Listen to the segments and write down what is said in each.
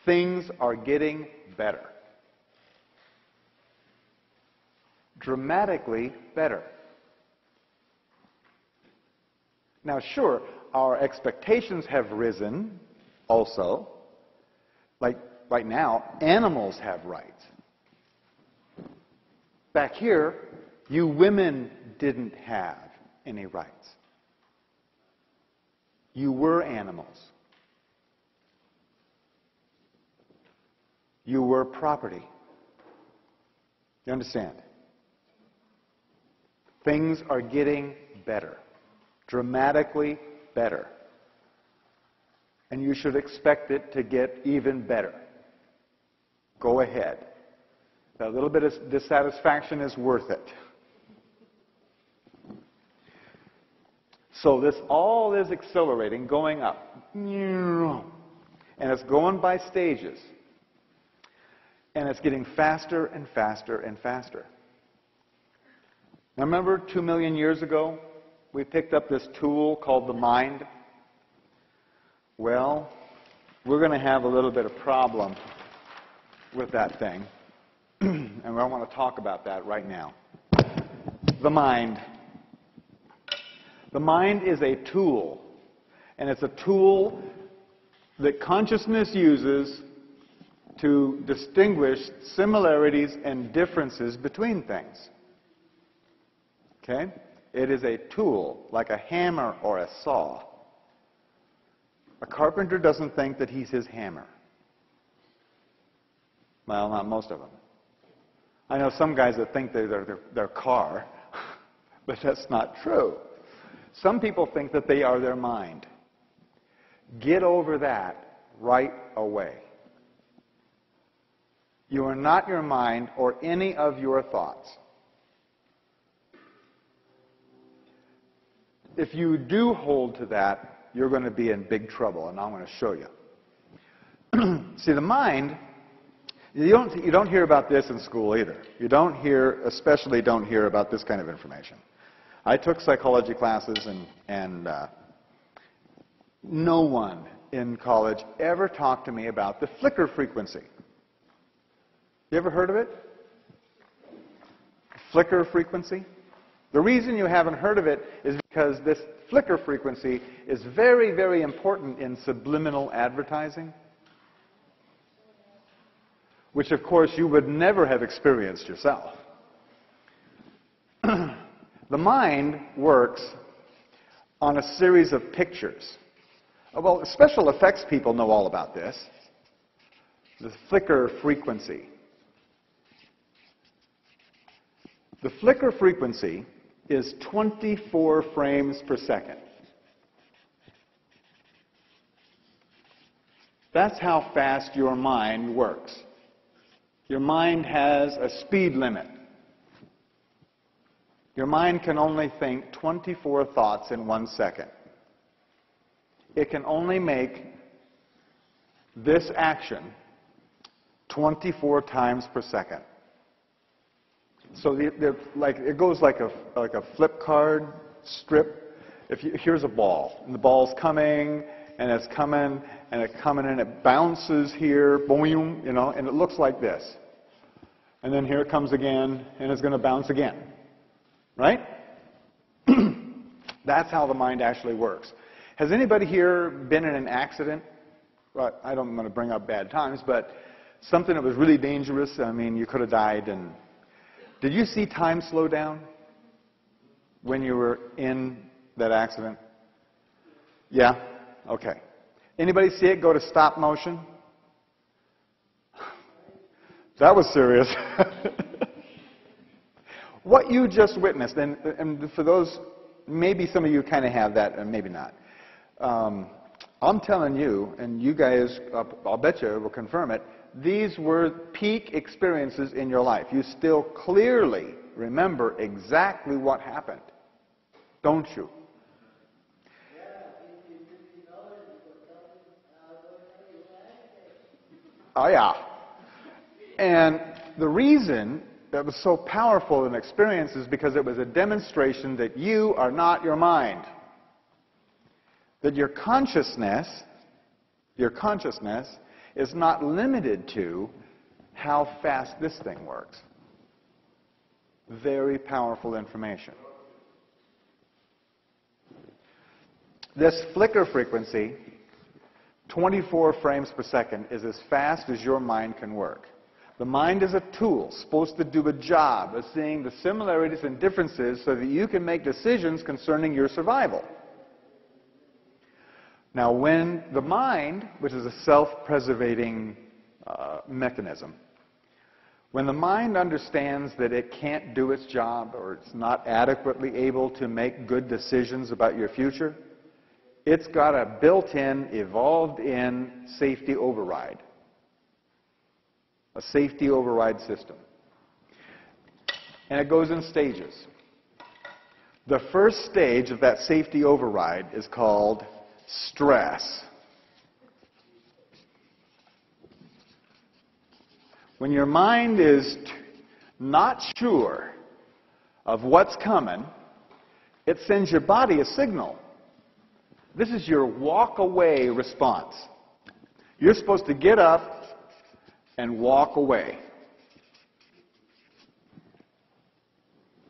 Things are getting better. Dramatically better. Now, sure, our expectations have risen also. Like right now, animals have rights. Back here, you women didn't have any rights. You were animals. You were property. You understand? Things are getting better. Dramatically better. And you should expect it to get even better. Go ahead. That little bit of dissatisfaction is worth it. So this all is accelerating, going up. And it's going by stages. And it's getting faster and faster and faster. Now remember 2 million years ago, we picked up this tool called the mind? Well, we're going to have a little bit of problem with that thing. And I want to talk about that right now. The mind. The mind is a tool. And it's a tool that consciousness uses to distinguish similarities and differences between things. Okay? It is a tool, like a hammer or a saw. A carpenter doesn't think that he's his hammer. Well, not most of them. I know some guys that think they're their car, but that's not true. Some people think that they are their mind. Get over that right away. You are not your mind or any of your thoughts. If you do hold to that, you're going to be in big trouble, and I'm going to show you. See, the mind, you don't hear about this in school either. You especially don't hear about this kind of information. I took psychology classes, and no one in college ever talked to me about the flicker frequency. You ever heard of it? Flicker frequency? The reason you haven't heard of it is because this flicker frequency is very, very important in subliminal advertising, which, of course, you would never have experienced yourself. The mind works on a series of pictures. Well, special effects people know all about this. The flicker frequency. The flicker frequency is 24 frames per second. That's how fast your mind works. Your mind has a speed limit. Your mind can only think 24 thoughts in 1 second. It can only make this action 24 times per second. So it goes like a flip card strip. Here's a ball, and the ball's coming, and it's coming, and it's coming, and it bounces here, boom, and it looks like this. And then here it comes again, and it's going to bounce again. Right? That's how the mind actually works. Has anybody here been in an accident? Well, I don't want to bring up bad times, but something that was really dangerous. I mean, you could have died. And did you see time slow down when you were in that accident? Yeah? Okay. Anybody see it go to stop motion? That was serious. What you just witnessed, and for those, maybe some of you kind of have that, and maybe not. I'm telling you, and you guys, I'll bet you will confirm it, these were peak experiences in your life. You still clearly remember exactly what happened, don't you? Oh, yeah. And the reason that was so powerful an experience is because it was a demonstration that you are not your mind. That your consciousness is not limited to how fast this thing works. Very powerful information. This flicker frequency, 24 frames per second, is as fast as your mind can work. The mind is a tool supposed to do a job of seeing the similarities and differences so that you can make decisions concerning your survival. Now, when the mind, which is a self-preservating mechanism, when the mind understands that it can't do its job or it's not adequately able to make good decisions about your future, it's got a built-in, evolved-in safety override. A safety override system. And it goes in stages. The first stage of that safety override is called stress. When your mind is not sure of what's coming, it sends your body a signal. This is your walk-away response. You're supposed to get up and walk away.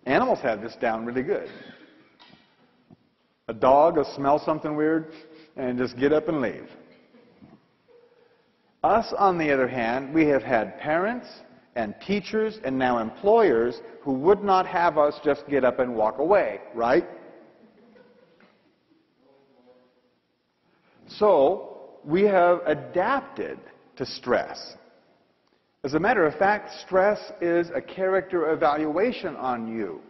Animals have this down really good. A dog will smell something weird and just get up and leave. Us, on the other hand, we have had parents and teachers and now employers who would not have us just get up and walk away, right? So, we have adapted to stress. As a matter of fact, stress is a character evaluation on you.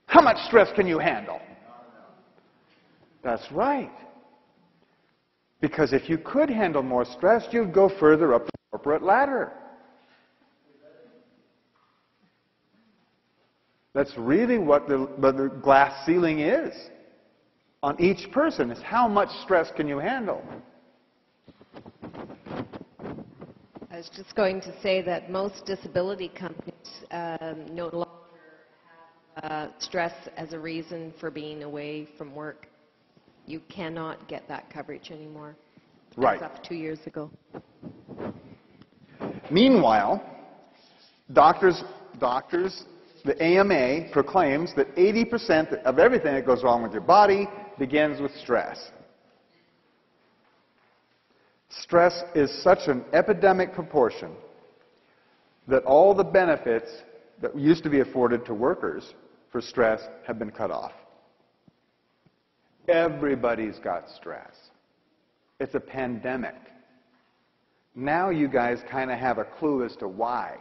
How much stress can you handle? That's right. Because if you could handle more stress, you'd go further up the corporate ladder. That's really what the glass ceiling is on each person, is how much stress can you handle? I was just going to say that most disability companies no longer have stress as a reason for being away from work. You cannot get that coverage anymore. Right. As of 2 years ago. Meanwhile, doctors, the AMA proclaims that 80% of everything that goes wrong with your body begins with stress. Stress is such an epidemic proportion that all the benefits that used to be afforded to workers for stress have been cut off. Everybody's got stress. It's a pandemic. Now you guys kind of have a clue as to why.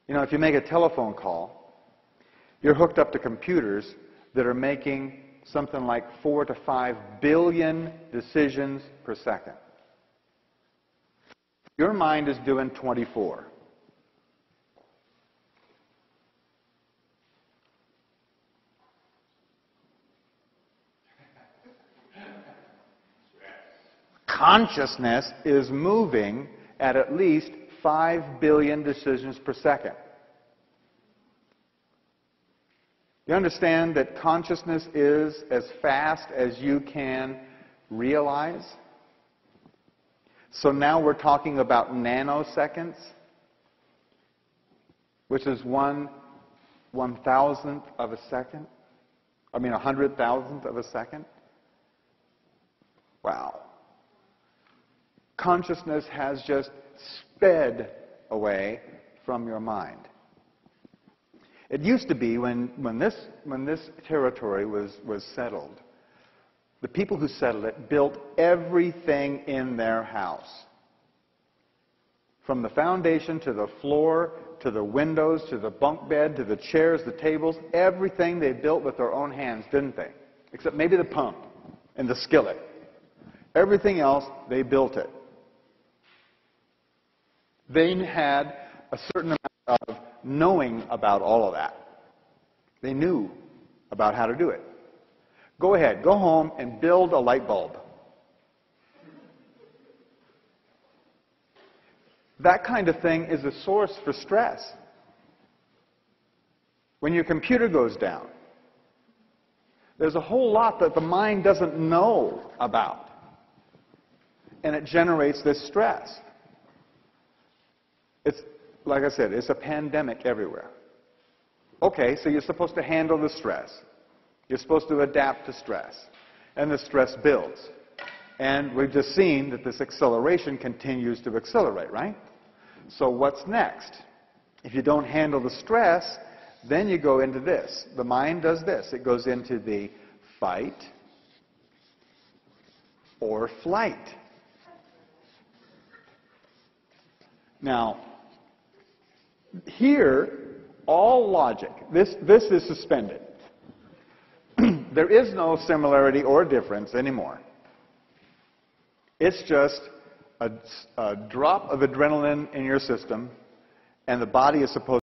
You know, if you make a telephone call, you're hooked up to computers that are making something like 4 to 5 billion decisions per second. Your mind is doing 24. Consciousness is moving at least 5 billion decisions per second. You understand that consciousness is as fast as you can realize? So now we're talking about nanoseconds, which is 1/1000th of a second. I mean, 100,000th of a second. Wow. Consciousness has just sped away from your mind. It used to be when this territory was settled, the people who settled it built everything in their house. From the foundation to the floor, to the windows, to the bunk bed, to the chairs, the tables, everything they built with their own hands, didn't they? Except maybe the pump and the skillet. Everything else, they built it. They had a certain amount of knowing about all of that. They knew about how to do it. Go ahead, go home and build a light bulb. That kind of thing is a source for stress. When your computer goes down, there's a whole lot that the mind doesn't know about. and it generates this stress. It's, like I said, it's a pandemic everywhere. Okay, so you're supposed to handle the stress. You're supposed to adapt to stress. And the stress builds. And we've just seen that this acceleration continues to accelerate, right? So what's next? If you don't handle the stress, then you go into this. The mind does this. It goes into the fight or flight. Now, here, all logic, this is suspended. There is no similarity or difference anymore. It's just a drop of adrenaline in your system, and the body is supposed